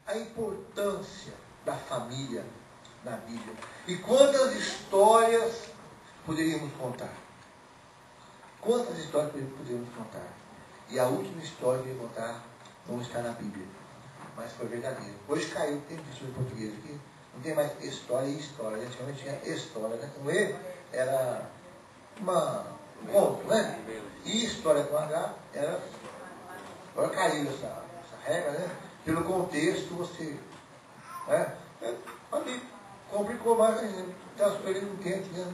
a importância da família na Bíblia. E quantas histórias poderíamos contar? Quantas histórias poderíamos contar? E a última história que eu vou contar não está na Bíblia, mas foi verdadeira. Hoje caiu, tem pessoas em português aqui, não tem mais história e história. Antigamente tinha história, né? Com E era um conto, né? E história com H era... Agora caiu essa regra, né? Pelo contexto você... Ali, complicou mais ainda. Está superando um tempo, né?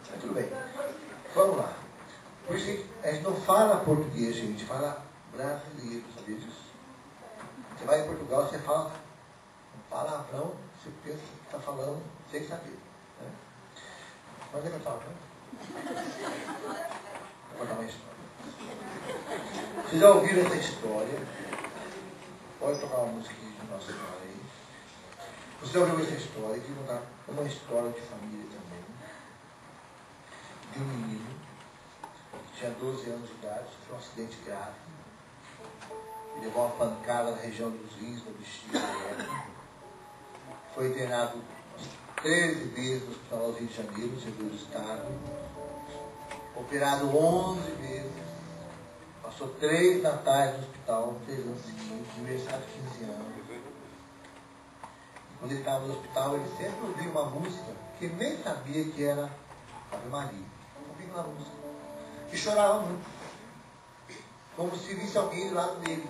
Mas tudo bem. Vamos lá. Por isso a gente não fala português, gente. A gente fala brasileiro, sabia disso? Você vai em Portugal, você fala um palavrão, você pensa que está falando sem saber. Né? Mas é que eu falo, né? Vou contar uma história. Vocês já ouviram essa história? Pode tocar uma musiquinha de Nossa Senhora aí. Vocês já ouviram essa história? Eu queria contar uma história de família também. De um menino que tinha 12 anos de idade, sofreu um acidente grave. Ele levou uma pancada na região dos rins, no bexiga. Foi internado 13 vezes no Hospital do Rio de Janeiro, no Seguro do Estado. Operado 11 vezes. Passou 3 natais no hospital, 3 anos seguintes, aniversário de 15 anos. E quando ele estava no hospital, ele sempre ouvia uma música que ele nem sabia que era Ave Maria. Ouvia uma música. E chorava muito. Como se visse alguém do lado dele.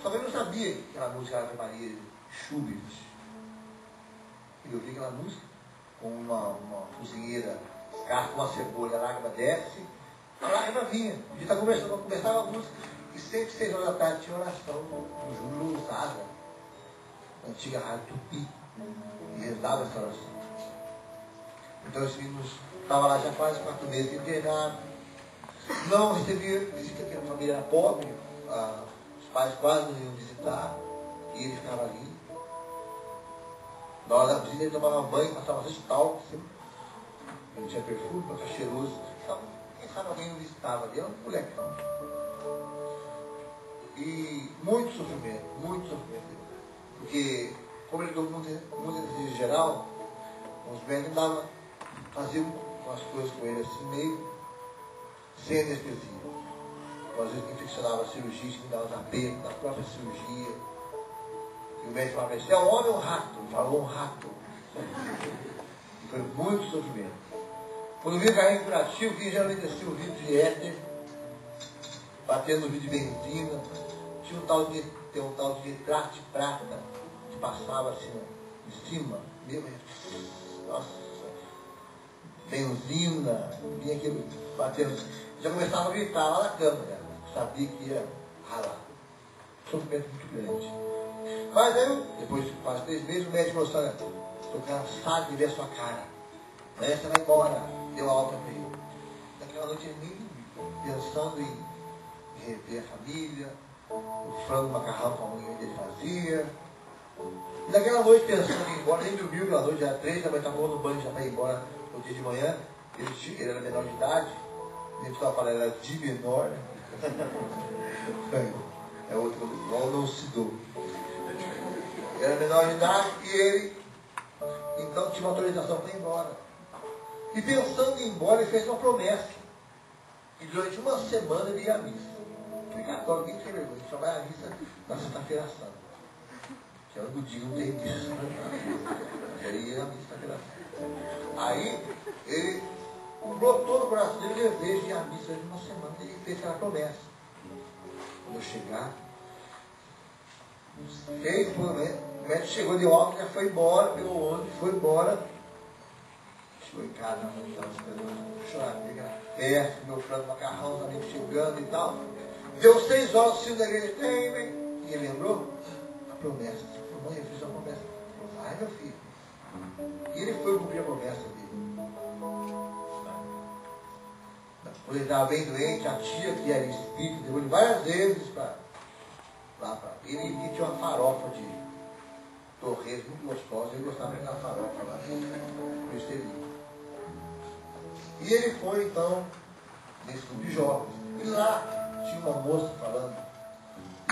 Só que ele não sabia que aquela música era Ave Maria, Schubert. Ele ouvia aquela música com uma cozinheira, carta uma cebola, a lágrima desce, a lágrima vinha. A gente está conversando, começava a música, e sempre 6 horas da tarde tinha oração no Júlio Lousada, na antiga rádio Tupi, e rezava essa oração. Então esse menino estava lá já quase 4 meses internado, não recebia visita, porque a família era pobre, os pais quase não iam visitar, e ele ficava ali. Na hora da visita ele tomava banho, passava talco, sempre. Ele não tinha perfume, passava cheiroso. Então, quem sabe alguém não visitava ali, era um molecão. E muito sofrimento, muito sofrimento. Porque, como ele deu muita anestesia geral, os médicos faziam umas coisas com ele assim, meio sem anestesia. Às vezes infeccionava a cirurgia, que dava os apertos da própria cirurgia. E o médico falava, você é um homem ou um rato? Ele falou um rato. E foi muito sofrimento. Quando vinha carrinho curativo, que geralmente descia um vidro de éter, batendo no vidro de benzina, tinha um tal de retrato de prata, que passava assim em cima, mesmo, nossa, benzina, vinha aquilo batendo, já começava a gritar lá na cama, né? Sabia que ia ralar. Sofrimento muito grande. Mas aí, depois de quase 3 meses, o médico falou assim, estou cansado de ver a sua cara. Amanhã você vai embora. Deu alta para ele. Naquela noite ele nem pensando em rever a família, o frango, o macarrão que a mãe dele fazia. E naquela noite pensando em ir embora, nem dormiu aquela noite, já 3, já vai estar bom no banho, já vai embora no dia de manhã. Ele era menor de idade, a gente estava falando, era de menor, né? É outro, igual não se dou. Ele era menor de idade e ele, então, tinha uma autorização para ir embora. E pensando em ir embora, ele fez uma promessa. E durante uma semana ele ia à missa. Obrigatório, ninguém tem vergonha. Só vai à missa na sexta-feira santa. Que é o dia que não tem missa. Ele ia à missa na sexta-feira santa. Aí, ele brotou no coração dele o desejo de ir à missa durante uma semana. Ele fez aquela promessa. Quando eu chegar, fez o médico chegou de óculos, já foi embora, pegou o ônibus, foi embora. Chegou em casa, não estava esperando, chorar, festa, meu frango, macarrão, os amigos chegando e tal. Deu 6 horas, o sino da igreja, e ele lembrou a promessa. Falou, mãe, eu fiz uma promessa. Falou, vai, meu filho. E ele foi cumprir a promessa dele. Quando ele estava bem doente, a tia, que era espírito, levou ele várias vezes para lá para ele, e tinha uma farofa de torresmo muito gostosa, ele gostava de dar farofa lá no Estelino. E ele foi então nesse clube de jovens, e lá tinha uma moça falando,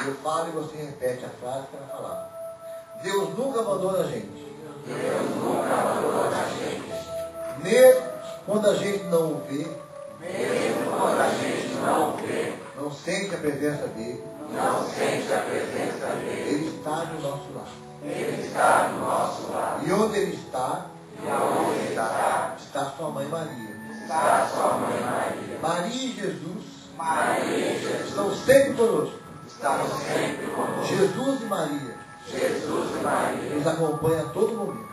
e eu falo e você repete a frase que ela falava. Deus nunca abandona a gente. Mesmo quando a gente não o vê, não sente a presença dele, ele está do nosso lado. E onde ele está, está sua mãe Maria. Maria e Jesus estão sempre conosco. Jesus e Maria nos acompanham a todo momento.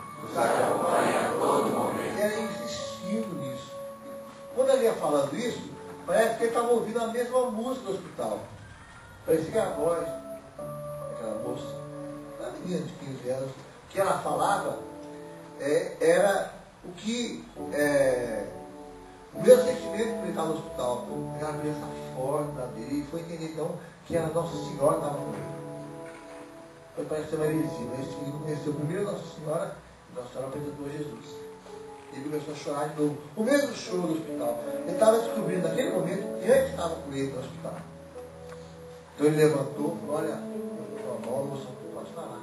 E ela insistindo nisso. Quando ele ia falando isso, parece que ele estava ouvindo a mesma música do hospital. Parecia que a voz daquela moça, uma menina de 15 anos, que ela falava era o que o meu sentimento quando ele estava no hospital. Aquela criança forte dele, foi entender então que era Nossa Senhora estava com ele. Foi parecer uma heresia, mas esse menino conheceu primeiro Nossa Senhora, e Nossa Senhora apresentou a Jesus. Ele começou a chorar de novo. O mesmo choro do hospital. Ele estava descobrindo naquele momento quem é que estava com ele no hospital. Então ele levantou e falou, olha, sua mão, você pode falar.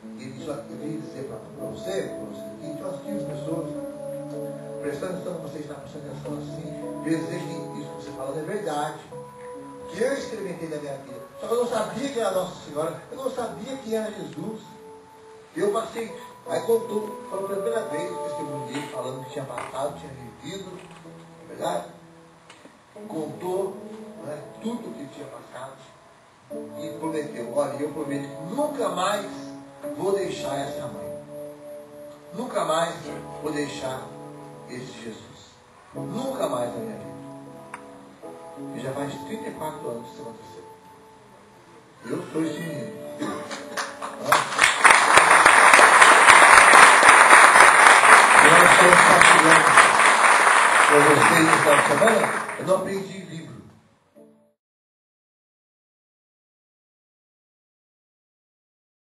E ele disse, eu queria dizer para você, que nós 15 pessoas, prestando atenção, você está prestando atenção assim, dizer que isso que você fala é verdade. Que eu experimentei na minha vida. Só que eu não sabia que era Nossa Senhora, eu não sabia que era Jesus. Eu passei, aí contou, falou pela primeira vez o testemunho dele, falando que tinha passado, tinha vivido, é verdade? Contou, né, tudo o que tinha passado e prometeu, olha, eu prometo que nunca mais vou deixar essa mãe. Nunca mais vou deixar esse Jesus. Nunca mais na minha vida. E já faz 34 anos que isso aconteceu. Eu sou esse menino. Eu não estou compartilhando com vocês no final de semana. Eu não aprendi livro.